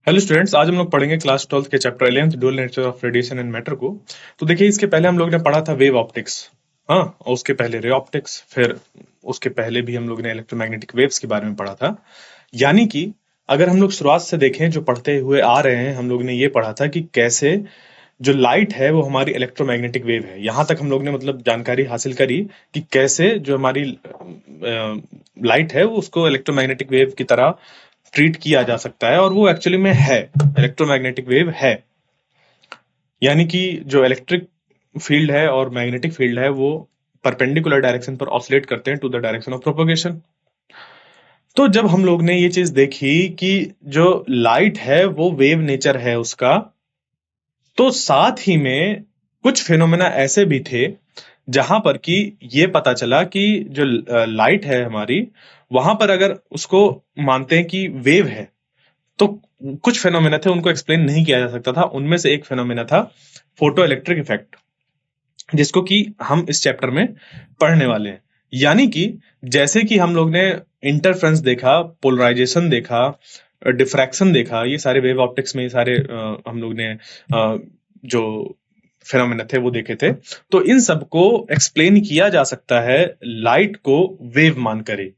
Hello students, आज हम लोग पढ़ेंगे क्लास 12th के chapter 11th dual nature of radiation and matter को। तो देखिए, इसके पहले हम लोग ने पढ़ा था वेव ऑप्टिक्स। हाँ, और उसके पहले रे ऑप्टिक्स, फिर उसके पहले भी हम लोग ने इलेक्ट्रोमैग्नेटिक वेव्स के बारे में पढ़ा था। यानी कि अगर हम लोग शुरुआत से देखें, जो पढ़ते हुए आ रहे हैं, हम लोग ने ये पढ़ा था कि कैसे जो लाइट है वो हमारी इलेक्ट्रोमैग्नेटिक वेव है। यहां तक हम लोग ने मतलब जानकारी हासिल करी कि कैसे जो हमारी लाइट है वो उसको इलेक्ट्रोमैग्नेटिक वेव की तरह ट्रीट किया जा सकता है, और वो एक्चुअली में है, इलेक्ट्रोमैग्नेटिक वेव है। यानी कि जो इलेक्ट्रिक फील्ड है और मैग्नेटिक फील्ड है वो परपेंडिकुलर डायरेक्शन पर ऑसिलेट करते हैं to the direction of propagation. तो जब हम लोग ने ये चीज देखी कि जो लाइट है वो वेव नेचर है उसका, तो साथ ही में कुछ फिनोमेना ऐसे भी थे जहां पर कि ये पता चला कि जो लाइट है हमारी, वहां पर अगर उसको मानते हैं कि वेव है, तो कुछ फेनोमेना थे उनको एक्सप्लेन नहीं किया जा सकता था। उनमें से एक फेनोमेना था फोटो इलेक्ट्रिक इफेक्ट, जिसको कि हम इस चैप्टर में पढ़ने वाले हैं। यानी कि जैसे कि हम लोग ने इंटरफ्रेंस देखा, पोलराइजेशन देखा, डिफ्रैक्शन देखा, ये सारे वेव ऑप्टिक्स में ये सारे हम लोग ने जो फेनोमेना थे वो देखे थे। तो इन सबको एक्सप्लेन किया जा सकता है लाइट को वेव मानकर ही।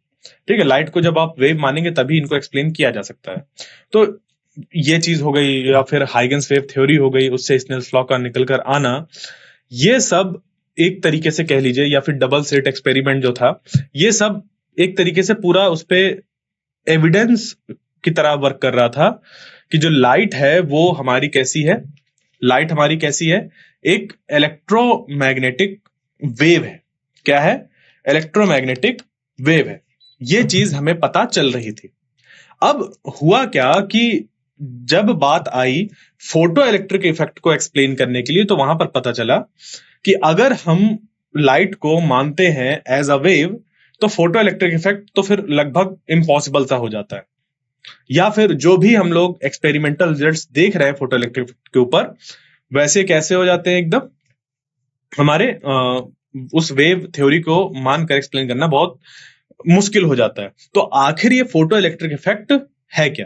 ठीक है, लाइट को जब आप वेव मानेंगे तभी इनको एक्सप्लेन किया जा सकता है। तो ये चीज हो गई, या फिर हाइगन्स वेव थ्योरी हो गई, उससे स्नेल्स लॉ का निकल कर आना, ये सब एक तरीके से कह लीजिए, या फिर डबल स्लिट एक्सपेरिमेंट जो था, ये सब एक तरीके से पूरा उस पे एविडेंस की तरह वर्क कर रहा था कि जो लाइट है वो हमारी कैसी है। लाइट हमारी कैसी है? एक इलेक्ट्रोमैग्नेटिक वेव है। क्या है? इलेक्ट्रोमैग्नेटिक वेव है। ये चीज हमें पता चल रही थी। अब हुआ क्या कि जब बात आई फोटो इलेक्ट्रिक इफेक्ट को एक्सप्लेन करने के लिए, तो वहां पर पता चला कि अगर हम लाइट को मानते हैं एज अ वेव, तो फोटो इलेक्ट्रिक इफेक्ट तो फिर लगभग इम्पॉसिबल सा हो जाता है। या फिर जो भी हम लोग एक्सपेरिमेंटल रिजल्ट्स देख रहे हैं फोटो इलेक्ट्रिक के ऊपर, वैसे कैसे हो जाते हैं एकदम, हमारे उस वेव थ्योरी को मानकर एक्सप्लेन करना बहुत मुश्किल हो जाता है। तो आखिर ये फोटो इलेक्ट्रिक इफेक्ट है क्या,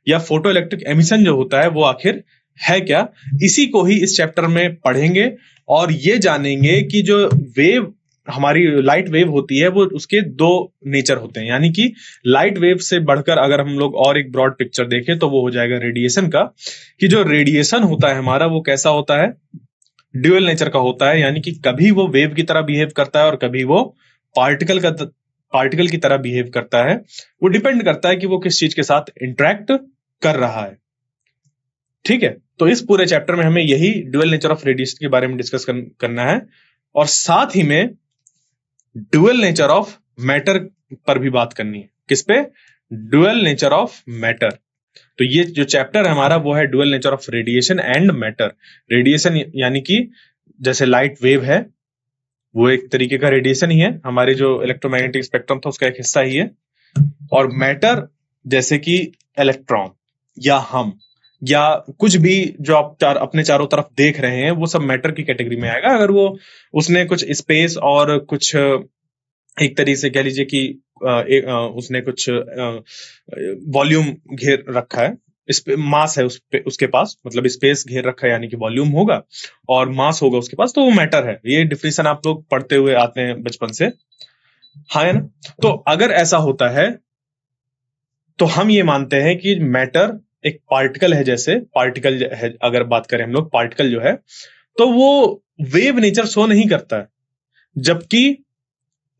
या फोटो इलेक्ट्रिक एमिशन जो होता है वो आखिर है क्या, इसी को ही इस चैप्टर में पढ़ेंगे। और ये जानेंगे कि जो वेव हमारी लाइट वेव होती है वो उसके दो नेचर होते हैं। यानी कि लाइट वेव से बढ़कर अगर हम लोग और एक ब्रॉड पिक्चर देखें तो वो हो जाएगा रेडिएशन का, कि जो रेडिएशन होता है हमारा वो कैसा होता है, ड्यूअल नेचर का होता है। यानी कि कभी वो वेव की तरह बिहेव करता है और कभी वो पार्टिकल की तरह बिहेव करता है। वो डिपेंड करता है कि वो किस चीज के साथ इंटरेक्ट कर रहा है। ठीक है, तो इस पूरे चैप्टर में हमें यही ड्यूअल नेचर ऑफ रेडिएशन के बारे में डिस्कस करना है, और साथ ही में ड्यूअल नेचर ऑफ मैटर पर भी बात करनी है। किस पे? Dual nature of matter. तो ये जो चैप्टर है हमारा वो है dual nature of radiation and matter. Radiation यानी कि जैसे लाइट वेव है, वो एक तरीके का रेडिएशन ही है, हमारे जो इलेक्ट्रोमैग्नेटिक स्पेक्ट्रम था उसका एक हिस्सा ही है। और मैटर जैसे कि इलेक्ट्रॉन या हम या कुछ भी जो आप अपने चारों तरफ देख रहे हैं, वो सब मैटर की कैटेगरी में आएगा। अगर वो उसने कुछ स्पेस और कुछ एक तरीके से कह लीजिए कि उसने कुछ वॉल्यूम घेर रखा है, मास है उसके पास, मतलब स्पेस घेर रखा है, यानी कि वॉल्यूम होगा और मास होगा उसके पास, तो वो मैटर है। ये डिफिनेशन आप लोग पढ़ते हुए आते हैं बचपन से, हाँ है ना? तो अगर ऐसा होता है तो हम ये मानते हैं कि मैटर एक पार्टिकल है। जैसे पार्टिकल है, अगर बात करें हम लोग, पार्टिकल जो है तो वो वेव नेचर शो नहीं करता है। जबकि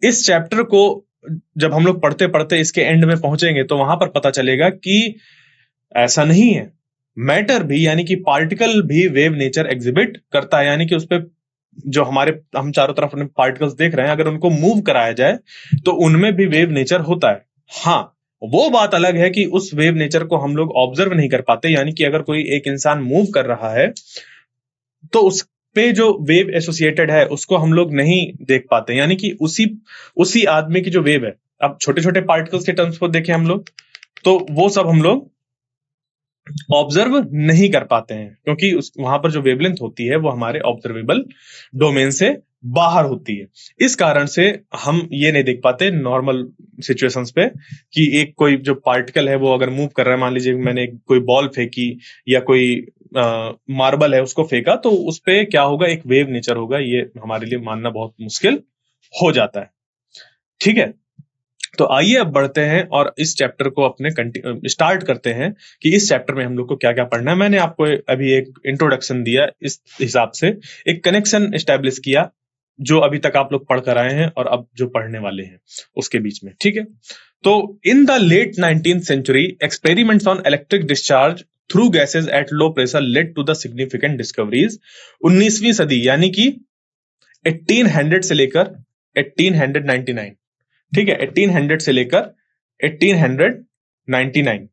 इस चैप्टर को जब हम लोग पढ़ते पढ़ते इसके एंड में पहुंचेंगे तो वहां पर पता चलेगा कि ऐसा नहीं है। मैटर भी यानी कि पार्टिकल भी वेव नेचर एग्जिबिट करता है। यानी कि उस पर जो हम चारों तरफ अपने पार्टिकल्स देख रहे हैं, अगर उनको मूव कराया जाए तो उनमें भी वेव नेचर होता है। हाँ, वो बात अलग है कि उस वेव नेचर को हम लोग ऑब्जर्व नहीं कर पाते। यानी कि अगर कोई एक इंसान मूव कर रहा है तो उस पे जो वेव एसोसिएटेड है उसको हम लोग नहीं देख पाते। यानी कि उसी उसी आदमी की जो वेव है, अब छोटे छोटे पार्टिकल्स के टर्म्स को देखें हम लोग, तो वो सब हम लोग ऑब्जर्व नहीं कर पाते हैं, क्योंकि वहां पर जो वेवलेंथ होती है वो हमारे ऑब्जर्वेबल डोमेन से बाहर होती है। इस कारण से हम ये नहीं देख पाते नॉर्मल सिचुएशंस पे कि एक कोई जो पार्टिकल है वो अगर मूव कर रहा है, मान लीजिए मैंने कोई बॉल फेंकी या कोई मार्बल है उसको फेंका, तो उस पे क्या होगा, एक वेव नेचर होगा, ये हमारे लिए मानना बहुत मुश्किल हो जाता है। ठीक है, तो आइए अब बढ़ते हैं और इस चैप्टर को अपने स्टार्ट करते हैं कि इस चैप्टर में हम लोग को क्या क्या पढ़ना है। मैंने आपको अभी एक इंट्रोडक्शन दिया, इस हिसाब से एक कनेक्शन एस्टेब्लिश किया जो अभी तक आप लोग पढ़ कर आए हैं और अब जो पढ़ने वाले हैं उसके बीच में। ठीक है, तो in the late 19th century experiments on electric discharge through gases at low pressure led to the significant discoveries. 19वीं सदी यानी कि 1800 से लेकर 1899, ठीक है, 1800 से लेकर 1899,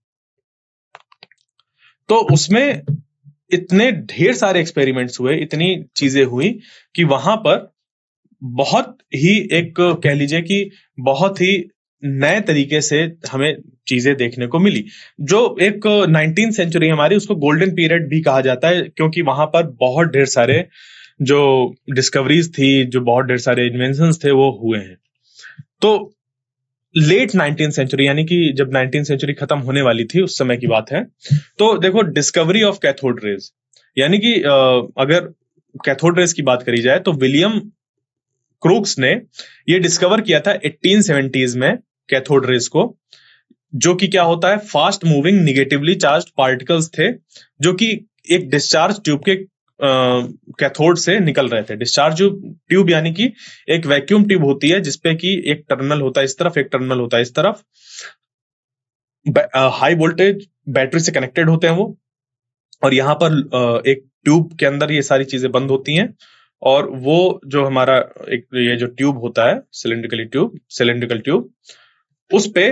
तो उसमें इतने ढेर सारे एक्सपेरिमेंट्स हुए, इतनी चीजें हुई कि वहां पर बहुत ही एक कह लीजिए कि बहुत ही नए तरीके से हमें चीजें देखने को मिली। जो एक 19th सेंचुरी हमारी, उसको गोल्डन पीरियड भी कहा जाता है क्योंकि वहां पर बहुत ढेर सारे जो डिस्कवरीज थी, जो बहुत ढेर सारे इन्वेंशंस थे वो हुए हैं। तो लेट 19th सेंचुरी यानी कि जब 19th सेंचुरी खत्म होने वाली थी उस समय की बात है। तो देखो, डिस्कवरी ऑफ कैथोड रेज, यानी कि अगर कैथोड रेज की बात करी जाए तो विलियम क्रूक्स ने ये डिस्कवर किया था 1870s में कैथोड रेज को, जो कि क्या होता है, fast moving negatively charged particles थे जो कि एक डिस्चार्ज ट्यूब के कैथोड से निकल रहे थे। डिस्चार्ज ट्यूब यानी कि एक वैक्यूम ट्यूब होती है जिसपे कि एक टर्मिनल होता है इस तरफ, एक टर्मिनल होता है इस तरफ, हाई वोल्टेज बैटरी से कनेक्टेड होते हैं वो, और यहाँ पर एक ट्यूब के अंदर ये सारी चीजें बंद होती हैं, और वो जो हमारा एक ये जो ट्यूब होता है सिलेंड्रिकल ट्यूब, उस पे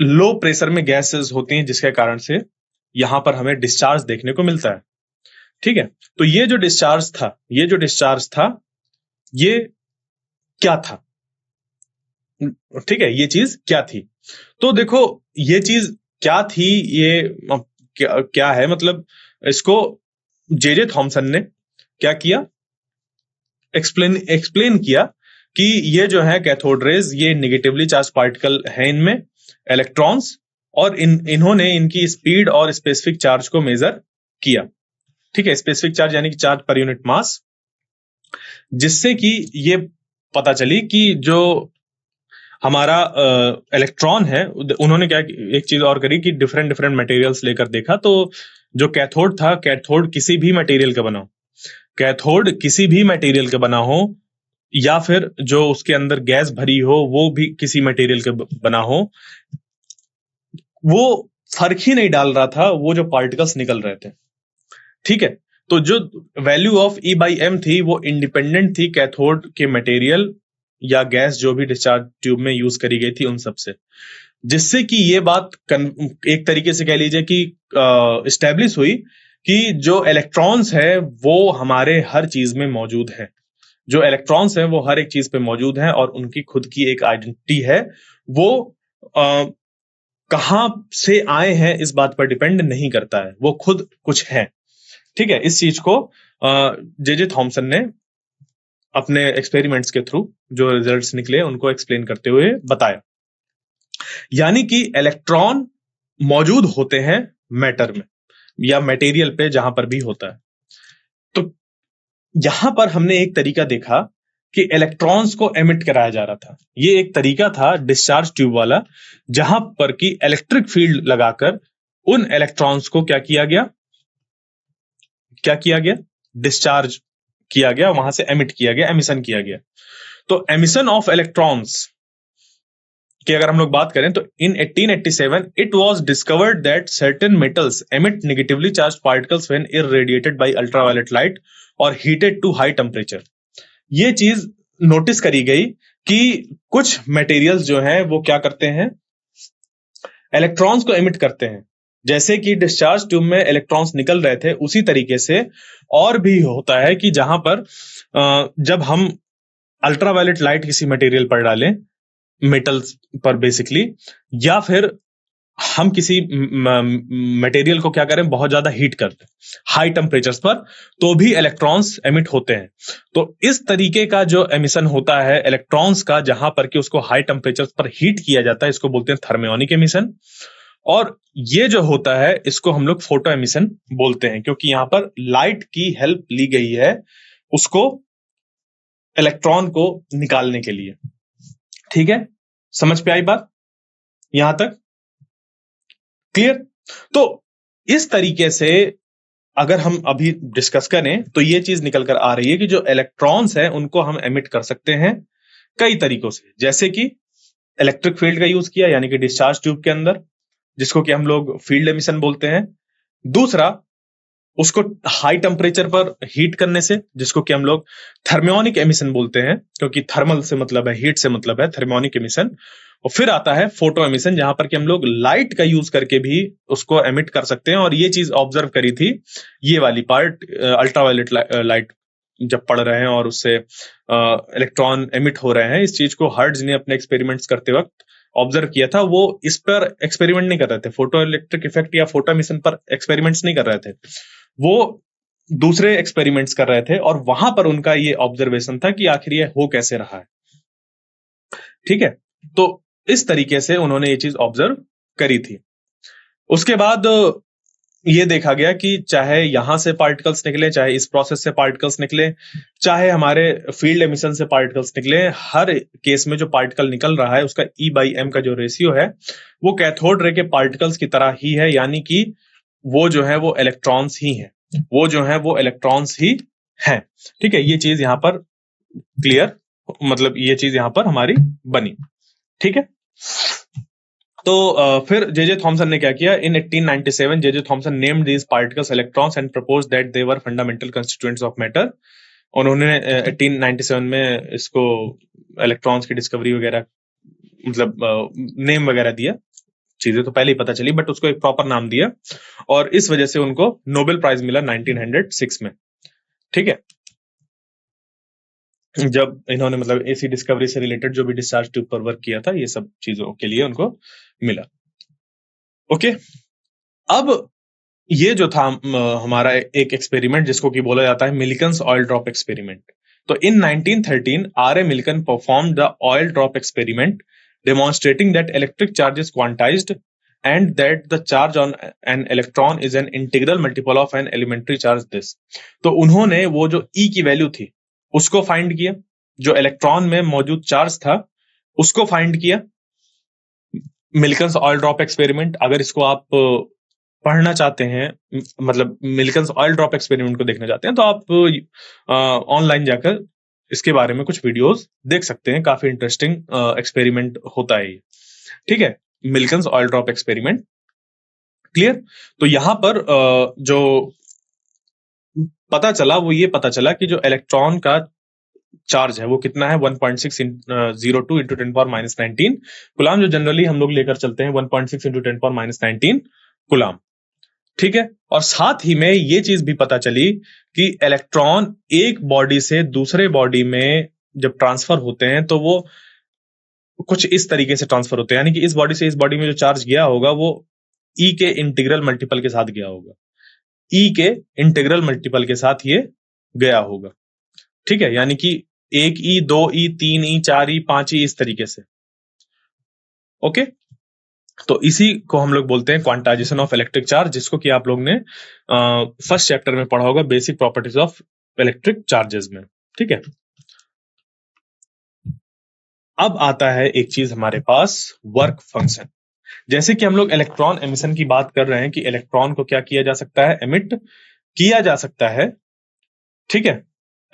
लो प्रेशर में गैसेस होती हैं जिसके कारण से यहां पर हमें डिस्चार्ज देखने को मिलता है। ठीक है, तो ये जो डिस्चार्ज था ये क्या था, ठीक है, ये चीज क्या थी। तो देखो, ये चीज क्या थी, ये क्या है, मतलब इसको जे थॉमसन ने क्या किया, एक्सप्लेन किया कि ये जो है कैथोड रेज, ये निगेटिवली चार्ज पार्टिकल है, इनमें इलेक्ट्रॉन्स, और इन्होंने इनकी स्पीड और स्पेसिफिक चार्ज को मेजर किया। ठीक है, स्पेसिफिक चार्ज यानी कि चार्ज पर यूनिट मास, जिससे कि ये पता चली कि जो हमारा इलेक्ट्रॉन है, उन्होंने क्या एक चीज और करी कि डिफरेंट डिफरेंट मटेरियल्स लेकर देखा, तो जो कैथोड था, कैथोड किसी भी मटेरियल का बना हो, कैथोड किसी भी मटेरियल का बना हो, या फिर जो उसके अंदर गैस भरी हो वो भी किसी मटेरियल का बना हो, वो फर्क ही नहीं डाल रहा था वो जो पार्टिकल्स निकल रहे थे। ठीक है, तो जो वैल्यू ऑफ E/m थी वो इंडिपेंडेंट थी कैथोड के मटेरियल या गैस जो भी डिस्चार्ज ट्यूब में यूज करी गई थी उन सब से, जिससे कि ये बात एक तरीके से कह लीजिए कि एस्टेब्लिश हुई कि जो इलेक्ट्रॉन्स है वो हमारे हर चीज में मौजूद है, जो इलेक्ट्रॉन्स हैं वो हर एक चीज पे मौजूद हैं, और उनकी खुद की एक आइडेंटिटी है। वो कहां से आए हैं इस बात पर डिपेंड नहीं करता है, वो खुद कुछ है। ठीक है, इस चीज को जे थॉमसन ने अपने एक्सपेरिमेंट्स के थ्रू जो रिजल्ट्स निकले उनको एक्सप्लेन करते हुए बताया। यानी कि इलेक्ट्रॉन मौजूद होते हैं मैटर में या मटेरियल पे जहां पर भी होता है। तो यहां पर हमने एक तरीका देखा कि इलेक्ट्रॉन्स को एमिट कराया जा रहा था। ये एक तरीका था डिस्चार्ज ट्यूब वाला, जहां पर कि इलेक्ट्रिक फील्ड लगाकर उन इलेक्ट्रॉन्स को क्या किया गया, डिस्चार्ज किया गया, वहां से एमिट किया गया, एमिशन किया गया। तो एमिशन ऑफ इलेक्ट्रॉन्स की अगर हम लोग बात करें तो in 1887 it was discovered that certain metals emit negatively charged particles when irradiated by ultraviolet light और हीटेड टू हाई टेम्परेचर। ये चीज नोटिस करी गई कि कुछ मटेरियल्स जो हैं वो क्या करते हैं, इलेक्ट्रॉन्स को एमिट करते हैं। जैसे कि डिस्चार्ज ट्यूब में इलेक्ट्रॉन्स निकल रहे थे, उसी तरीके से और भी होता है कि जहां पर जब हम अल्ट्रावायलेट लाइट किसी मटेरियल पर डालें, मेटल्स पर बेसिकली, या फिर हम किसी मटेरियल को क्या करें, बहुत ज्यादा हीट कर दें हाई टेम्परेचर्स पर, तो भी इलेक्ट्रॉन्स एमिट होते हैं। तो इस तरीके का जो एमिशन होता है इलेक्ट्रॉन्स का, जहां पर कि उसको हाई टेम्परेचर्स पर हीट किया जाता है, इसको बोलते हैं थर्मियोनिक एमिशन। और ये जो होता है इसको हम लोग फोटो एमिशन बोलते हैं, क्योंकि यहां पर लाइट की हेल्प ली गई है उसको, इलेक्ट्रॉन को निकालने के लिए। ठीक है, समझ पे आई बात यहां तक? क्लियर? तो इस तरीके से अगर हम अभी डिस्कस करें तो ये चीज निकल कर आ रही है कि जो इलेक्ट्रॉन्स हैं उनको हम एमिट कर सकते हैं कई तरीकों से, जैसे कि इलेक्ट्रिक फील्ड का यूज किया, यानी कि डिस्चार्ज ट्यूब के अंदर, जिसको कि हम लोग फील्ड एमिशन बोलते हैं। दूसरा, उसको हाई टेम्परेचर पर हीट करने से, जिसको कि हम लोग थर्मियोनिक एमिशन बोलते हैं, क्योंकि थर्मल से मतलब है, हीट से मतलब है, थर्मियोनिक एमिशन। और फिर आता है फोटो एमिशन, जहां पर कि हम लोग लाइट का यूज करके भी उसको एमिट कर सकते हैं। और ये चीज ऑब्जर्व करी थी, ये वाली पार्ट, अल्ट्रावायलेट लाइट जब पढ़ रहे हैं और उससे इलेक्ट्रॉन एमिट हो रहे हैं, इस चीज को हर्ट्ज ने अपने एक्सपेरिमेंट्स करते वक्त ऑब्जर्व किया था। वो इस पर एक्सपेरिमेंट नहीं कर रहे थे, फोटो इलेक्ट्रिक इफेक्ट या फोटो एमिशन पर एक्सपेरिमेंट्स नहीं कर रहे थे, वो दूसरे एक्सपेरिमेंट्स कर रहे थे। और वहां पर उनका ये ऑब्जर्वेशन था कि आखिर ये हो कैसे रहा है। ठीक है, तो इस तरीके से उन्होंने ये चीज ऑब्जर्व करी थी। उसके बाद ये देखा गया कि चाहे यहां से पार्टिकल्स निकले, चाहे इस प्रोसेस से पार्टिकल्स निकले, चाहे हमारे फील्ड एमिशन से पार्टिकल्स निकले, हर केस में जो पार्टिकल निकल रहा है उसका E/m का जो रेशियो है वो कैथोड रे के पार्टिकल्स की तरह ही है, यानी कि वो जो है वो इलेक्ट्रॉन्स ही है, वो जो है वो इलेक्ट्रॉन्स ही है। ठीक है, ये चीज यहां पर क्लियर, मतलब ये चीज यहां पर हमारी बनी। ठीक है, तो फिर जे थॉमसन ने क्या किया, इन 1897 J Thomson named these particles electrons and propose that they were fundamental constituents of matter. उन्होंने 1897 में इसको इलेक्ट्रॉन्स की डिस्कवरी वगैरह, मतलब नेम वगैरह दिया, चीजें तो पहले ही पता चली बट उसको एक प्रॉपर नाम दिया, और इस वजह से उनको नोबेल प्राइज मिला 1906 में। ठीक है, जब इन्होंने मतलब ऐसी डिस्कवरी से रिलेटेड जो भी डिस्चार्ज ट्यूब पर वर्क किया था, ये सब चीजों के लिए उनको मिला। ओके, अब ये जो था हमारा एक एक्सपेरिमेंट जिसको कि बोला जाता है मिल्किन्स ऑयल ड्रॉप एक्सपेरिमेंट। तो in 1913 R A Millikan perform the oil drop experiment demonstrating that electric charge is quantized and that the charge on an electron is an integral multiple of an elementary charge this। तो उन्होंने वो जो E की value थी उसको find किया, जो electron में मौजूद चार्ज था उसको फाइंड किया। मिल्कन्स ऑयल ड्रॉप एक्सपेरिमेंट, अगर इसको आप पढ़ना चाहते हैं, मतलब मिल्कन्स ऑयल ड्रॉप एक्सपेरिमेंट को देखना चाहते हैं, तो आप ऑनलाइन जाकर इसके बारे में कुछ वीडियोस देख सकते हैं, काफी इंटरेस्टिंग एक्सपेरिमेंट होता है ये। ठीक है, मिल्कन्स ऑयल ड्रॉप एक्सपेरिमेंट। क्लियर? तो यहां पर जो पता चला वो ये पता चला कि जो इलेक्ट्रॉन का चार्ज है वो कितना है, 1.602 इंटू 10⁻19 गुलाम, जो जनरली हम लोग लेकर चलते हैं 1.6 इंटू 10⁻19 गुलाम। ठीक है, और साथ ही में ये चीज भी पता चली कि इलेक्ट्रॉन एक बॉडी से दूसरे बॉडी में जब ट्रांसफर होते हैं तो वो कुछ इस तरीके से ट्रांसफर होते हैं, यानी कि इस बॉडी से इस बॉडी में जो चार्ज गया होगा वो E के इंटीग्रल मल्टीपल के साथ गया होगा, E के इंटीग्रल मल्टीपल के साथ ये गया होगा। ठीक है, यानी कि 1E 2E 3E 4E 5E इस तरीके से। ओके, तो इसी को हम लोग बोलते हैं क्वांटाइजेशन ऑफ इलेक्ट्रिक चार्ज, जिसको कि आप लोग ने फर्स्ट चैप्टर में पढ़ा होगा, basic properties of electric charges में। ठीक है, अब आता है एक चीज हमारे पास, वर्क फंक्शन। जैसे कि हम लोग इलेक्ट्रॉन एमिशन की बात कर रहे हैं कि इलेक्ट्रॉन को क्या किया जा सकता है, एमिट किया जा सकता है। ठीक है,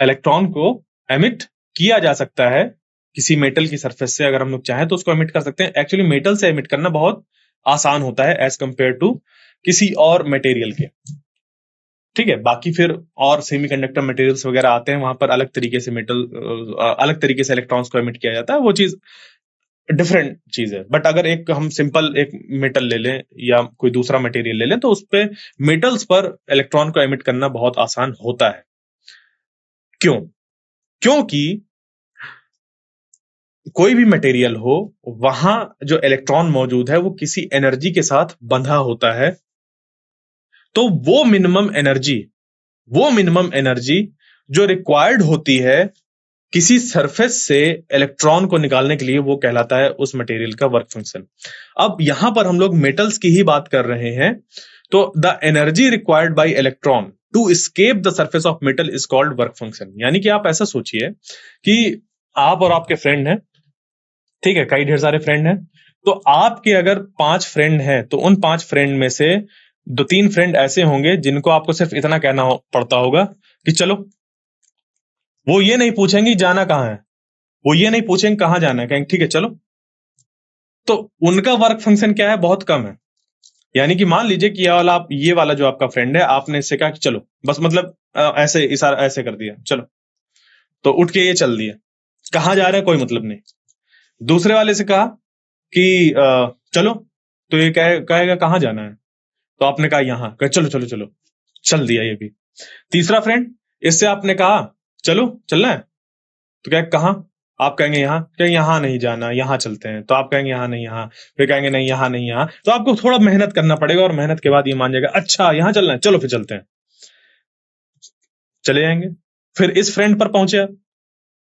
इलेक्ट्रॉन को एमिट किया जा सकता है किसी मेटल की सरफेस से, अगर हम लोग चाहें तो उसको एमिट कर सकते हैं। एक्चुअली मेटल से एमिट करना बहुत आसान होता है एज कंपेयर टू किसी और मटेरियल के। ठीक है, बाकी फिर और सेमीकंडक्टर मटेरियल्स वगैरह आते हैं, वहां पर अलग तरीके से अलग तरीके से इलेक्ट्रॉन्स को एमिट किया जाता है, वो चीज डिफरेंट चीज है। बट अगर एक हम सिंपल एक मेटल ले लें या कोई दूसरा मटेरियल ले लें तो उस पे मेटल्स पर इलेक्ट्रॉन को एमिट करना बहुत आसान होता है। क्यों? क्योंकि कोई भी मटेरियल हो, वहां जो इलेक्ट्रॉन मौजूद है वो किसी एनर्जी के साथ बंधा होता है, तो वो मिनिमम एनर्जी जो रिक्वायर्ड होती है किसी सरफेस से इलेक्ट्रॉन को निकालने के लिए, वो कहलाता है उस मटेरियल का वर्क फंक्शन। अब यहां पर हम लोग मेटल्स की ही बात कर रहे हैं, तो the energy required by electron to escape the surface of metal is called work function. यानी कि आप ऐसा सोचिए कि आप और आपके फ्रेंड हैं, ठीक है, कई ढेर सारे फ्रेंड हैं, तो आपके अगर 5 फ्रेंड हैं, तो उन 5 फ्रेंड में से 2-3 फ्रेंड ऐसे होंगे जिनको आपको सिर्फ इतना कहना पड़ता होगा कि चलो। वो ये नहीं पूछेंगे जाना कहाँ है, वो ये नहीं पूछेंगे कहाँ जाना है, कहेंगे ठीक है चलो। तो उनका वर्क फंक्शन क्या है, बहुत कम है। यानी कि मान लीजिए कि ये वाला जो आपका फ्रेंड है, आपने इससे कहा कि चलो, बस मतलब ऐसे इशारा ऐसे कर दिया चलो, तो उठ के ये चल दिया, कहाँ जा रहे हैं कोई मतलब नहीं। दूसरे वाले से कहा कि चलो, तो ये कहेगा कहाँ जाना है, तो आपने कहा यहाँ, कहे चलो चलो चलो, चल दिया ये भी। तीसरा फ्रेंड, इससे आपने कहा चलो चलना है, तो क्या कहाँ, आप कहेंगे यहाँ, कहेंगे यहाँ नहीं जाना, यहाँ चलते हैं, तो आप कहेंगे यहाँ नहीं यहाँ, फिर कहेंगे नहीं यहाँ नहीं यहाँ, तो आपको थोड़ा मेहनत करना पड़ेगा, और मेहनत के बाद ये मान जाएगा अच्छा यहाँ चलना है, चलो फिर चलते हैं, चले जाएंगे। फिर इस फ्रेंड पर पहुंचे आप,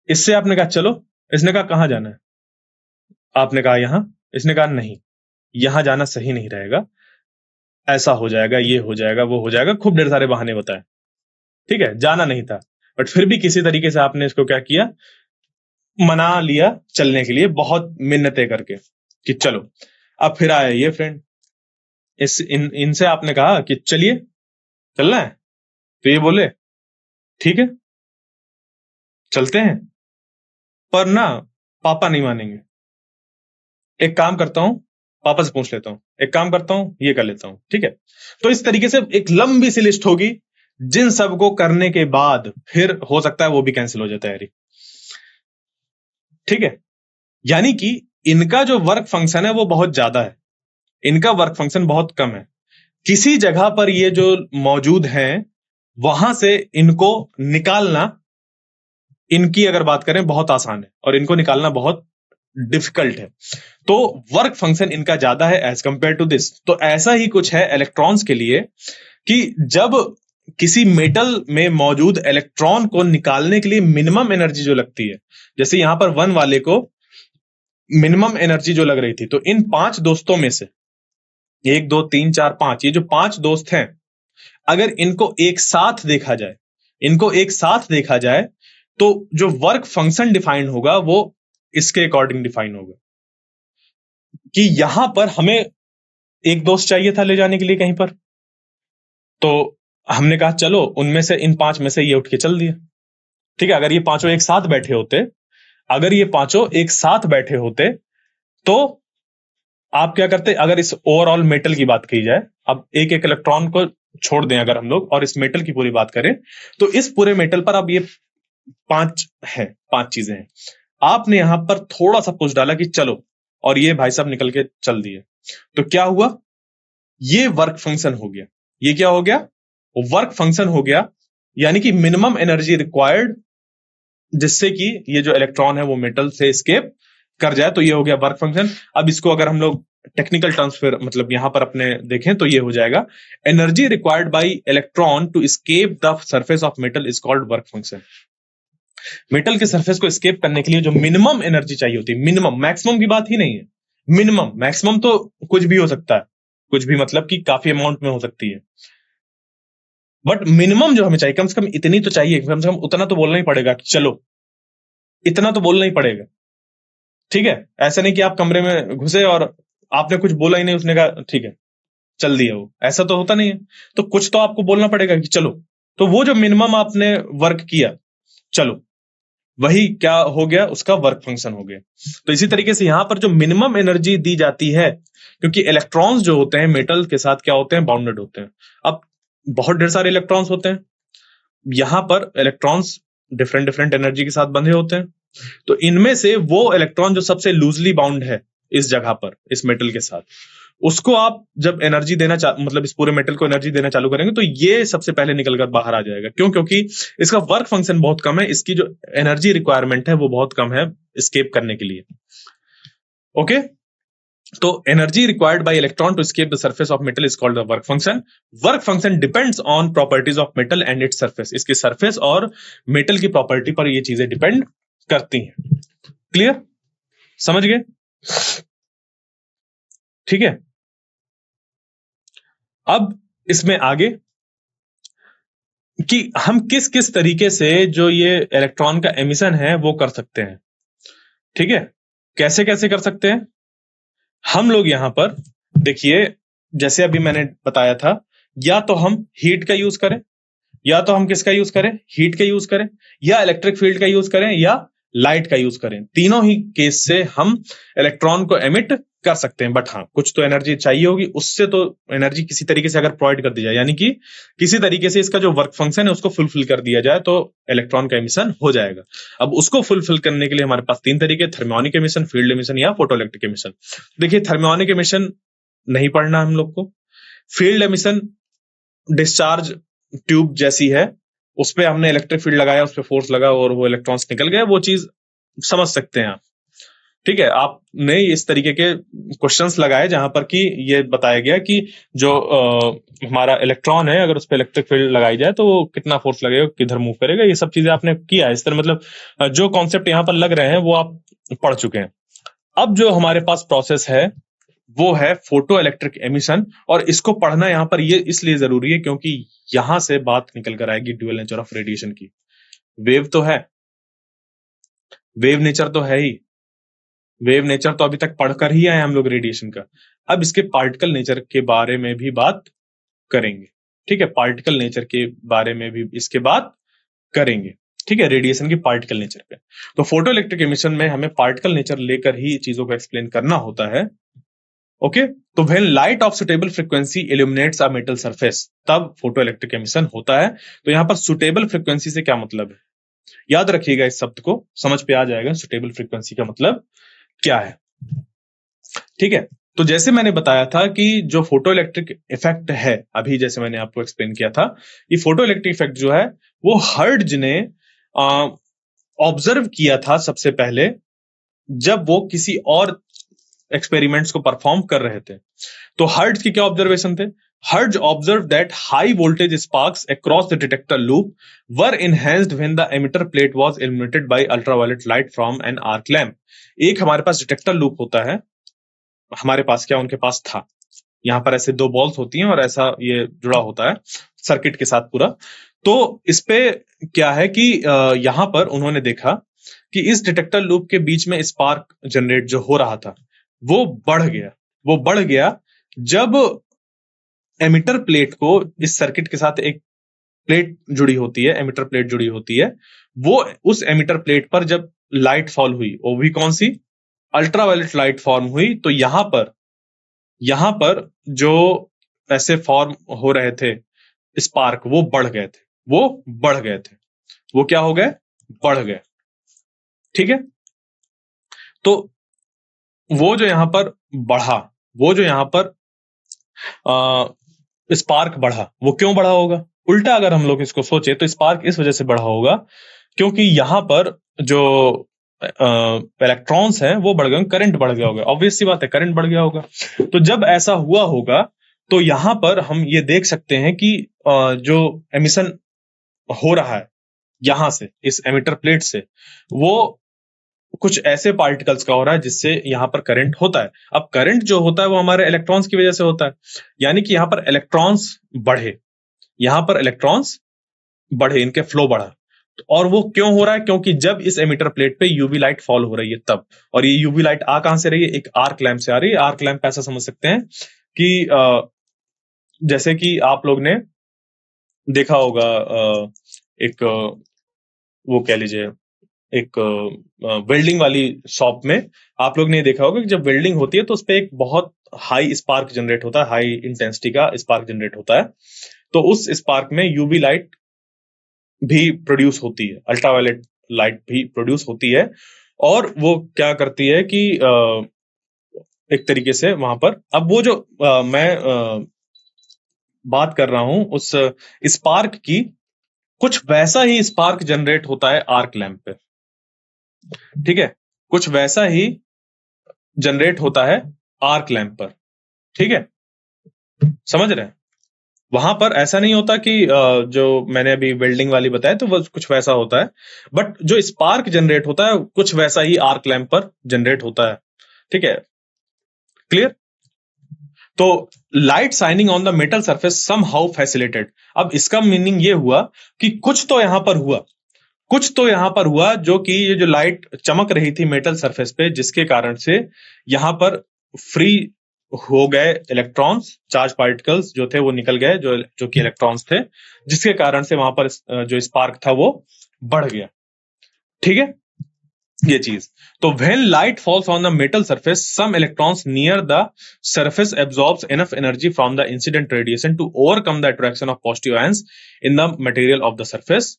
इससे आपने कहा चलो, इसने कहा कहाँ जाना है, आपने कहा यहाँ, इसने कहा नहीं, यहाँ जाना सही नहीं रहेगा, ऐसा हो जाएगा, ये हो जाएगा, वो हो जाएगा, खूब ढेर सारे बहाने बताए, ठीक है, जाना नहीं था, बट फिर भी किसी तरीके से आपने इसको क्या किया, मना लिया चलने के लिए, बहुत मिन्नतें करके कि चलो। अब फिर आए ये फ्रेंड, इनसे आपने कहा कि चलिए चलना है, तो ये बोले ठीक है चलते हैं, पर ना पापा नहीं मानेंगे, एक काम करता हूं, पापा से पूछ लेता हूं, एक काम करता हूं, ये कर लेता हूं, ठीक है। तो इस तरीके से एक लंबी सी लिस्ट होगी, जिन सबको करने के बाद फिर हो सकता है वो भी कैंसिल हो जाता है, ठीक है। यानी कि इनका जो वर्क फंक्शन है वो बहुत ज्यादा है, इनका वर्क फंक्शन बहुत कम है। किसी जगह पर ये जो मौजूद हैं, वहां से इनको निकालना, इनकी अगर बात करें, बहुत आसान है, और इनको निकालना बहुत डिफिकल्ट है। तो वर्क फंक्शन इनका ज्यादा है एज कंपेयर टू दिस। तो ऐसा ही कुछ है इलेक्ट्रॉन्स के लिए, कि जब किसी मेटल में मौजूद इलेक्ट्रॉन को निकालने के लिए मिनिमम एनर्जी जो लगती है, जैसे यहां पर 1 वाले को मिनिमम एनर्जी जो लग रही थी, तो इन 5 दोस्तों में से 1 2 3 4 5, ये जो 5 दोस्त हैं, अगर इनको एक साथ देखा जाए, इनको एक साथ देखा जाए, तो जो वर्क फंक्शन डिफाइन होगा वो इसके अकॉर्डिंग डिफाइन होगा, कि यहां पर हमें एक दोस्त चाहिए था ले जाने के लिए कहीं पर, तो हमने कहा चलो, उनमें से इन 5 में से ये उठ के चल दिया, ठीक है। अगर ये पांचों एक साथ बैठे होते, अगर ये पांचों एक साथ बैठे होते, तो आप क्या करते, अगर इस ओवरऑल मेटल की बात की जाए, अब एक एक इलेक्ट्रॉन को छोड़ दें अगर हम लोग, और इस मेटल की पूरी बात करें, तो इस पूरे मेटल पर अब ये 5 है, 5 चीजें हैं। आपने यहां पर थोड़ा सा पुश डाला कि चलो, और ये भाई साहब निकल के चल दिए, तो क्या हुआ, ये वर्क फंक्शन हो गया। ये क्या हो गया, वर्क फंक्शन हो गया, यानी कि मिनिमम एनर्जी रिक्वायर्ड, जिससे कि ये जो इलेक्ट्रॉन है वो मेटल से एस्केप कर जाए, तो ये हो गया वर्क फंक्शन। अब इसको अगर हम लोग टेक्निकल टर्म्स फिर मतलब यहां पर अपने देखें, तो ये हो जाएगा energy required by electron to escape the surface of metal is called work function. Metal के सरफेस को एस्केप करने के लिए जो मिनिमम एनर्जी चाहिए होती है, मिनिमम, मैक्सिमम की बात ही नहीं है, मिनिमम, मैक्सिमम तो कुछ भी हो सकता है, कुछ भी मतलब कि काफी अमाउंट में हो सकती है, बट मिनिमम जो हमें चाहिए, कम से कम इतनी तो चाहिए, कम से कम उतना तो बोलना ही पड़ेगा कि चलो, इतना तो बोलना ही पड़ेगा, ठीक है। ऐसा नहीं कि आप कमरे में घुसे और आपने कुछ बोला ही नहीं, उसने कहा ठीक है चल दिया, वो ऐसा तो होता नहीं है। तो कुछ तो आपको बोलना पड़ेगा कि चलो, तो वो जो मिनिमम आपने वर्क किया, चलो, वही क्या हो गया, उसका वर्क फंक्शन हो गया। तो इसी तरीके से यहां पर जो मिनिमम एनर्जी दी जाती है, क्योंकि इलेक्ट्रॉन्स जो होते हैं मेटल के साथ क्या होते हैं, बाउंडेड होते हैं। अब बहुत ढेर सारे इलेक्ट्रॉन्स होते हैं, यहां पर इलेक्ट्रॉन्स डिफरेंट डिफरेंट एनर्जी के साथ बंधे होते हैं, तो इनमें से वो इलेक्ट्रॉन जो सबसे लूजली बाउंड है इस जगह पर, इस मेटल के साथ, उसको आप जब एनर्जी देना मतलब इस पूरे मेटल को एनर्जी देना चालू करेंगे तो ये सबसे पहले निकलकर बाहर आ जाएगा। क्यों? क्योंकि इसका वर्क फंक्शन बहुत कम है, इसकी जो एनर्जी रिक्वायरमेंट है वो बहुत कम है एस्केप करने के लिए। ओके, तो energy required by electron to escape the surface of metal is called the work function. Work function depends on properties of metal and its surface. इसके सरफेस और मेटल की प्रॉपर्टी पर ये चीजें डिपेंड करती हैं। क्लियर? समझ गए? ठीक है, अब इसमें आगे कि हम किस किस तरीके से जो ये इलेक्ट्रॉन का एमिशन है वो कर सकते हैं। ठीक है, कैसे कैसे कर सकते हैं हम लोग यहां पर देखिए, जैसे अभी मैंने बताया था, या तो हम हीट का यूज करें, या तो हम किसका यूज करें, हीट का यूज करें, या इलेक्ट्रिक फील्ड का यूज करें, या लाइट का यूज करें। तीनों ही केस से हम इलेक्ट्रॉन को एमिट कर सकते हैं। बट हाँ, कुछ तो एनर्जी चाहिए होगी, उससे तो एनर्जी किसी तरीके से अगर प्रोवाइड कर दी जाए, यानी कि किसी तरीके से इसका जो वर्क फंक्शन है उसको फुलफिल कर दिया जाए, तो इलेक्ट्रॉन का एमिशन हो जाएगा। अब उसको फुलफिल करने के लिए हमारे पास तीन तरीके, थर्मियोनिक एमिशन, फील्ड एमिशन या फोटोइलेक्ट्रिक एमिशन। देखिए, थर्मियोनिक एमिशन नहीं पढ़ना हम लोग को। फील्ड एमिशन डिस्चार्ज ट्यूब जैसी है, उस पर हमने इलेक्ट्रिक फील्ड लगाया, उस पर फोर्स लगा और वो इलेक्ट्रॉन्स निकल गए, वो चीज समझ सकते हैं आप। ठीक है, आपने इस तरीके के क्वेश्चंस लगाए जहां पर कि ये बताया गया कि जो हमारा इलेक्ट्रॉन है, अगर उस पर इलेक्ट्रिक फील्ड लगाई जाए तो वो कितना फोर्स लगेगा, किधर मूव करेगा, ये सब चीजें आपने किया है। इस तरह मतलब जो कॉन्सेप्ट यहां पर लग रहे हैं वो आप पढ़ चुके हैं। अब जो हमारे पास प्रोसेस है वो है फोटो इलेक्ट्रिक एमिशन, और इसको पढ़ना यहां पर ये इसलिए जरूरी है क्योंकि यहां से बात निकल कर आएगी ड्यूअल नेचर ऑफ रेडिएशन की। वेव तो है, वेव नेचर तो है ही, वेव नेचर तो अभी तक पढ़कर ही आए हम लोग रेडिएशन का। अब इसके पार्टिकल नेचर के बारे में भी बात करेंगे। ठीक है, पार्टिकल नेचर के बारे में भी इसके बात करेंगे। ठीक है, रेडिएशन की पार्टिकल नेचर पे। तो फोटो इलेक्ट्रिक एमिशन में हमें पार्टिकल नेचर लेकर ही चीजों को एक्सप्लेन करना होता है। ओके, तो when light of suitable frequency illuminates a metal surface, तब फोटो इलेक्ट्रिक एमिशन होता है। तो यहां पर सुटेबल फ्रीक्वेंसी से क्या मतलब है, याद रखिएगा, इस शब्द को समझ पे आ जाएगा सुटेबल फ्रीक्वेंसी का मतलब क्या है। ठीक है, तो जैसे मैंने बताया था कि जो फोटो इलेक्ट्रिक इफेक्ट है, अभी जैसे मैंने आपको एक्सप्लेन किया था, ये फोटो इलेक्ट्रिक इफेक्ट जो है वो हर्ट्ज ने ऑब्जर्व किया था सबसे पहले, जब वो किसी और एक्सपेरिमेंट्स को परफॉर्म कर रहे थे। तो हर्ट्ज की क्या ऑब्जर्वेशन थे? Hertz observed that high voltage sparks across the detector loop were enhanced when the emitter plate was illuminated by ultraviolet light from an arc lamp. एक हमारे पास डिटेक्टर लूप होता है, हमारे पास क्या उनके पास था, यहाँ पर ऐसे दो बॉल्स होती हैं और ऐसा ये जुड़ा होता है सर्किट के साथ पूरा। तो इस पे क्या है कि यहाँ पर उन्होंने देखा कि इस डिटेक्टर लूप के बीच में स्पार्क जनरेट जो हो रहा था वो बढ़ गया। वो बढ़ गया जब एमिटर प्लेट को, इस सर्किट के साथ एक प्लेट जुड़ी होती है, एमिटर प्लेट जुड़ी होती है, वो उस एमिटर प्लेट पर जब लाइट फॉल हुई, वो भी कौन सी, अल्ट्रावायलेट लाइट फॉर्म हुई, तो यहां पर जो ऐसे फॉर्म हो रहे थे स्पार्क, वो बढ़ गए थे, वो बढ़ गए थे, वो क्या हो गए, बढ़ गए। ठीक है, तो वो जो यहां पर बढ़ा, वो जो यहां पर स्पार्क बढ़ा, वो क्यों बढ़ा होगा? उल्टा अगर हम लोग इसको सोचे तो स्पार्क इस वजह से बढ़ा होगा क्योंकि यहां पर जो इलेक्ट्रॉन्स हैं वो बढ़ गए, करंट बढ़ गया होगा। ऑब्वियस सी बात है, करंट बढ़ गया होगा। तो जब ऐसा हुआ होगा तो यहां पर हम ये देख सकते हैं कि जो एमिशन हो रहा है यहां से, इस एमिटर प्लेट से, वो कुछ ऐसे पार्टिकल्स का हो रहा है जिससे यहां पर करंट होता है। अब करंट जो होता है वो हमारे इलेक्ट्रॉन्स की वजह से होता है, यानी कि यहां पर इलेक्ट्रॉन्स बढ़े, यहां पर इलेक्ट्रॉन्स बढ़े, इनके फ्लो बढ़ा। और वो क्यों हो रहा है? क्योंकि जब इस एमिटर प्लेट पे यूवी लाइट फॉल हो रही है तब। और ये यूवी लाइट आ कहां से रही है? एक आर्क लैंप से आ रही है। आर्क लैंप ऐसा समझ सकते हैं कि जैसे कि आप लोग ने देखा होगा एक वो कह लीजिए एक वेल्डिंग वाली शॉप में आप लोग ने देखा होगा कि जब वेल्डिंग होती है तो उस पर एक बहुत हाई स्पार्क जनरेट होता है, हाई इंटेंसिटी का स्पार्क जनरेट होता है। तो उस स्पार्क में यूवी लाइट भी प्रोड्यूस होती है, अल्ट्रावायलेट लाइट भी प्रोड्यूस होती है, और वो क्या करती है कि एक तरीके से वहां पर। अब वो जो मैं बात कर रहा हूं उस स्पार्क की, कुछ वैसा ही स्पार्क जनरेट होता है आर्क लैंप पे। ठीक है, कुछ वैसा ही जनरेट होता है आर्क लैंप पर। ठीक है, समझ रहे हैं? वहां पर ऐसा नहीं होता कि जो मैंने अभी वेल्डिंग वाली बताया तो वो कुछ वैसा होता है, बट जो स्पार्क जनरेट होता है कुछ वैसा ही आर्क लैंप पर जनरेट होता है। ठीक है, क्लियर? तो light shining on the metal surface somehow facilitated. अब इसका मीनिंग ये हुआ कि कुछ तो यहां पर हुआ, कुछ तो यहां पर हुआ जो कि ये जो लाइट चमक रही थी मेटल सरफेस पे, जिसके कारण से यहां पर फ्री हो गए इलेक्ट्रॉन्स, चार्ज पार्टिकल्स जो थे वो निकल गए, जो कि इलेक्ट्रॉन्स थे, जिसके कारण से वहां पर जो स्पार्क था वो बढ़ गया। ठीक है, ये चीज। तो when light falls on the metal surface some electrons near the surface absorbs enough energy from the incident radiation to overcome the attraction of positive ions in the material of the surface.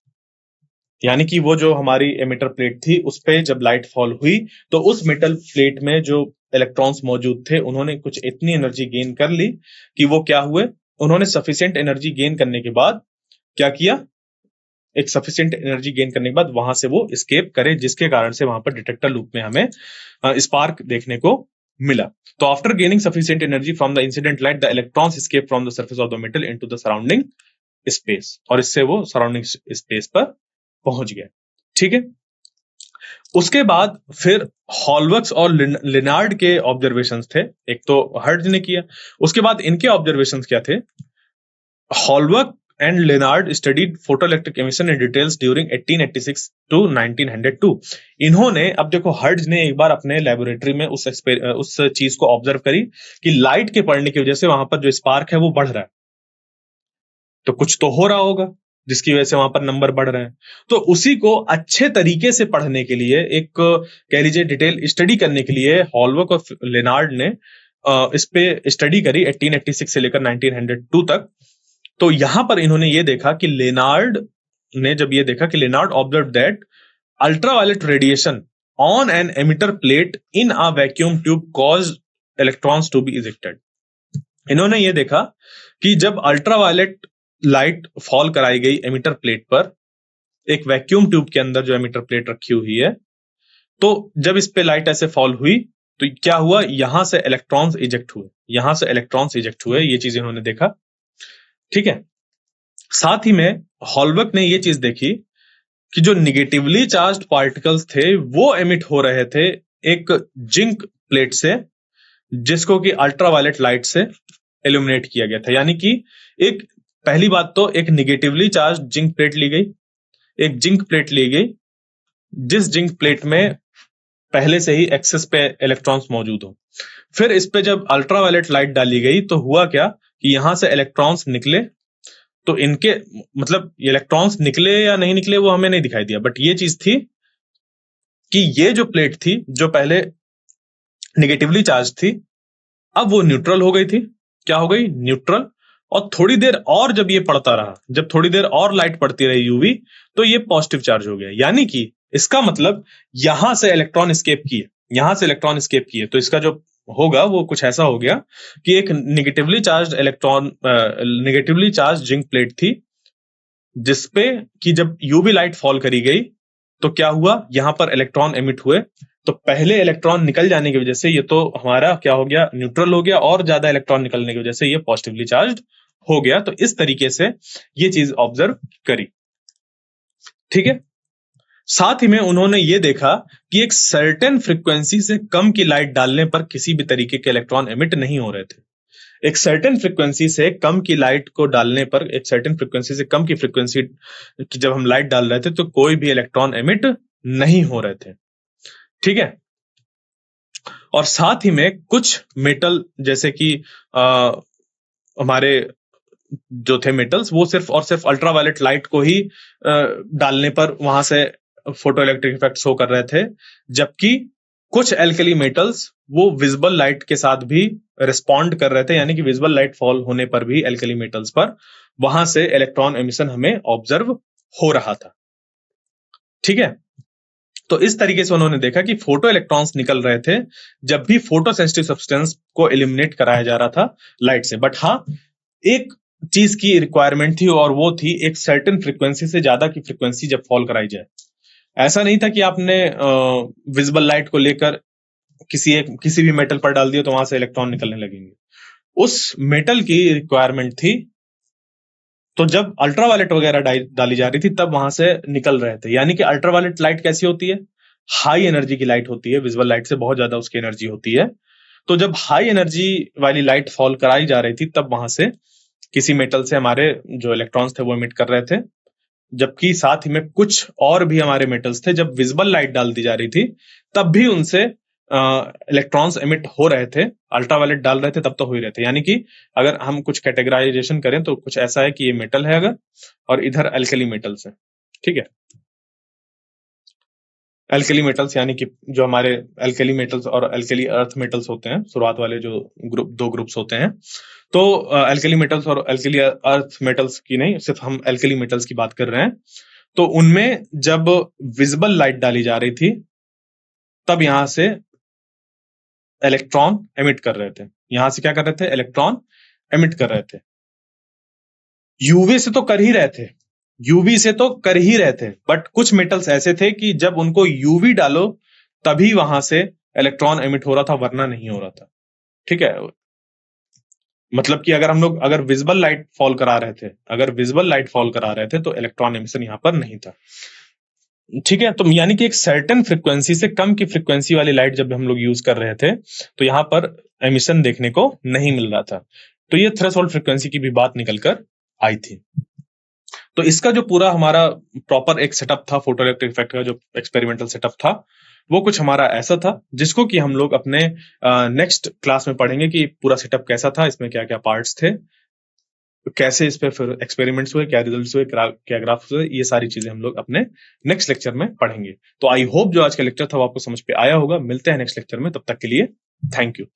यानी कि वो जो हमारी emitter plate थी उस पे जब light fall हुई तो उस मेटल प्लेट में जो इलेक्ट्रॉन्स मौजूद थे उन्होंने कुछ इतनी एनर्जी गेन कर ली कि वो क्या हुए, उन्होंने सफिशिएंट एनर्जी गेन करने के बाद क्या किया, एक सफिशिएंट एनर्जी गेन करने के बाद वहां से वो एस्केप करे, जिसके कारण से वहां पर डिटेक्टर लूप में हमें स्पार्क देखने को मिला। तो after gaining sufficient energy from the incident light the electrons escape from the surface of the metal into the surrounding space, और इससे वो सराउंडिंग स्पेस पर पहुंच गया। ठीक है, उसके बाद फिर हॉलवर्क्स और लिनार्ड के ऑब्जर्वेशंस थे, एक तो हर्ट्ज ने किया, उसके बाद इनके ऑब्जर्वेशंस क्या थे। Hallwachs and Lenard studied photoelectric emission in details during 1886 to 1902। इन्होंने, अब देखो हर्ट्ज ने एक बार अपने लेबोरेटरी में उस चीज को ऑब्जर्व करी कि लाइट के पड़ने की वजह से वहां पर जो स्पार्क है वो बढ़ रहा है, तो कुछ तो हो रहा होगा जिसकी वजह से वहां पर नंबर बढ़ रहे हैं। तो उसी को अच्छे तरीके से पढ़ने के लिए, एक कह लीजिए डिटेल स्टडी करने के लिए, हॉलवर्क और लेनार्ड ने इस पे स्टडी करी 1886 से लेकर 1902 तक। तो यहां पर इन्होंने ये देखा कि लेनार्ड ने जब ये देखा कि Lenard observe that ultraviolet radiation on an emitter plate in a vacuum tube cause electrons to be ejected. इन्होंने ये देखा कि जब अल्ट्रावायलेट लाइट फॉल कराई गई एमिटर प्लेट पर, एक वैक्यूम ट्यूब के अंदर जो एमिटर प्लेट रखी हुई है, तो जब इस पे लाइट ऐसे फॉल हुई तो क्या हुआ, यहां से इलेक्ट्रॉन्स इजेक्ट हुए, यहां से इलेक्ट्रॉन्स इजेक्ट हुए, ये चीज इन्होंने देखा। ठीक है, साथ ही में हॉलवर्क ने ये चीज देखी कि जो निगेटिवली चार्ज्ड पार्टिकल्स थे वो एमिट हो रहे थे एक जिंक प्लेट से, जिसको कि अल्ट्रावायलेट लाइट से इल्यूमिनेट किया गया था। यानी कि एक, पहली बात तो एक निगेटिवली चार्ज जिंक प्लेट ली गई, एक जिंक प्लेट ली गई जिस जिंक प्लेट में पहले से ही एक्सेस पे इलेक्ट्रॉन्स मौजूद हो। फिर इस पे जब अल्ट्रावायलेट लाइट डाली गई तो हुआ क्या कि यहां से इलेक्ट्रॉन्स निकले, तो इनके मतलब इलेक्ट्रॉन्स निकले या नहीं निकले वो हमें नहीं दिखाई दिया, बट ये चीज थी कि ये जो प्लेट थी जो पहले निगेटिवली चार्ज थी, अब वो न्यूट्रल हो गई थी। क्या हो गई? न्यूट्रल। और थोड़ी देर और जब ये पड़ता रहा, जब थोड़ी देर और लाइट पड़ती रही यूवी, तो ये पॉजिटिव चार्ज हो गया। यानी कि इसका मतलब यहां से इलेक्ट्रॉन स्केप किए, यहां से इलेक्ट्रॉन स्केप किए, तो इसका जो होगा वो कुछ ऐसा हो गया कि एक negatively charge electron, negatively charge zinc plate थी जिसपे कि जब यूवी लाइट फॉल करी गई तो क्या हुआ, यहां पर इलेक्ट्रॉन एमिट हुए। तो पहले इलेक्ट्रॉन निकल जाने की वजह से ये तो हमारा क्या हो गया, न्यूट्रल हो गया, और ज्यादा इलेक्ट्रॉन निकलने की वजह से ये पॉजिटिवली चार्ज हो गया। तो इस तरीके से ये चीज ऑब्जर्व करी। ठीक है, साथ ही में उन्होंने ये देखा कि एक सर्टेन फ्रीक्वेंसी से कम की लाइट डालने पर किसी भी तरीके के इलेक्ट्रॉन एमिट नहीं हो रहे थे। एक सर्टेन फ्रीक्वेंसी से कम की लाइट को डालने पर, एक सर्टेन फ्रीक्वेंसी से कम की फ्रीक्वेंसी की जब हम लाइट डाल रहे थे तो कोई भी इलेक्ट्रॉन एमिट नहीं हो रहे थे। ठीक है, और साथ ही में कुछ मेटल जैसे कि हमारे जो थे मेटल्स, वो सिर्फ और सिर्फ अल्ट्रावायलेट लाइट को ही डालने पर वहां से फोटो इलेक्ट्रिक इफेक्ट शो कर रहे थे, जबकि कुछ एल्कली मेटल्स वो विजिबल लाइट के साथ भी रिस्पॉन्ड कर रहे थे। यानी कि विजिबल लाइट फॉल होने पर भी एल्कली मेटल्स पर वहां से इलेक्ट्रॉन एमिशन हमें ऑब्जर्व हो रहा था। ठीक है, तो इस तरीके से उन्होंने देखा कि फोटो इलेक्ट्रॉन्स निकल रहे थे जब भी फोटो सेंसिटिव सब्सटेंस को एलिमिनेट कराया जा रहा था लाइट से। बट हाँ, एक चीज की रिक्वायरमेंट थी और वो थी एक सर्टेन फ्रीक्वेंसी से ज्यादा की फ्रीक्वेंसी जब फॉल कराई जाए। ऐसा नहीं था कि आपने विजिबल लाइट को लेकर किसी भी मेटल पर डाल दिया तो वहां से इलेक्ट्रॉन निकलने लगेंगे। उस मेटल की रिक्वायरमेंट थी, तो जब अल्ट्रावायलेट वगैरह डाली जा रही थी तब वहां से निकल रहे थे। यानी कि अल्ट्रावायलेट लाइट कैसी होती है? हाई एनर्जी की लाइट होती है, विजिबल लाइट से बहुत ज्यादा उसकी एनर्जी होती है। तो जब हाई एनर्जी वाली लाइट फॉल कराई जा रही थी तब वहां से किसी मेटल से हमारे जो इलेक्ट्रॉन्स थे वो इमिट कर रहे थे, जबकि साथ ही में कुछ और भी हमारे मेटल्स थे जब विजिबल लाइट डाल दी जा रही थी तब भी उनसे इलेक्ट्रॉन्स एमिट हो रहे थे। अल्ट्रावायलेट डाल रहे थे तब तो हो ही रहे थे। यानी कि अगर हम कुछ कैटेगराइजेशन करें तो कुछ ऐसा है कि ये मेटल है अगर, और इधर एल्कली मेटल्स है। ठीक है, एल्कली मेटल्स यानी कि जो हमारे एल्कली मेटल्स और एल्कली अर्थ मेटल्स होते हैं, शुरुआत वाले जो दो ग्रुप्स होते हैं, तो एल्कली मेटल्स और एल्कली अर्थ मेटल्स की नहीं, सिर्फ हम एल्कली मेटल्स की बात कर रहे हैं। तो उनमें जब विजिबल लाइट डाली जा रही थी तब यहां से इलेक्ट्रॉन एमिट कर रहे थे। यहां से क्या कर रहे थे? इलेक्ट्रॉन एमिट कर रहे थे। यूवी से तो कर ही रहे थे, यूवी से तो कर ही रहे थे, बट कुछ मेटल्स ऐसे थे कि जब उनको यूवी डालो तभी वहां से इलेक्ट्रॉन एमिट हो रहा था, वरना नहीं हो रहा था। ठीक है, मतलब कि अगर हम लोग अगर विजिबल लाइट फॉल करा रहे थे, अगर विजिबल लाइट फॉल करा रहे थे तो इलेक्ट्रॉन एमिशन यहां पर नहीं था। ठीक है, तो यानी कि एक सर्टेन फ्रीक्वेंसी से कम की फ्रीक्वेंसी वाली लाइट जब हम लोग यूज कर रहे थे तो यहां पर एमिशन देखने को नहीं मिल रहा था। तो ये थ्रेशोल्ड फ्रीक्वेंसी की भी बात निकलकर आई थी। तो इसका जो पूरा हमारा प्रॉपर एक सेटअप था, फोटो इलेक्ट्रिक इफेक्ट का जो एक्सपेरिमेंटल सेटअप था, वो कुछ हमारा ऐसा था जिसको कि हम लोग अपने नेक्स्ट क्लास में पढ़ेंगे कि पूरा सेटअप कैसा था, इसमें क्या क्या पार्ट्स थे, कैसे इस पे फिर एक्सपेरिमेंट्स हुए, क्या रिजल्ट्स हुए, क्या ग्राफ्स हुए, ये सारी चीजें हम लोग अपने नेक्स्ट लेक्चर में पढ़ेंगे। तो आई होप जो आज का लेक्चर था वो आपको समझ पे आया होगा। मिलते हैं नेक्स्ट लेक्चर में, तब तक के लिए थैंक यू।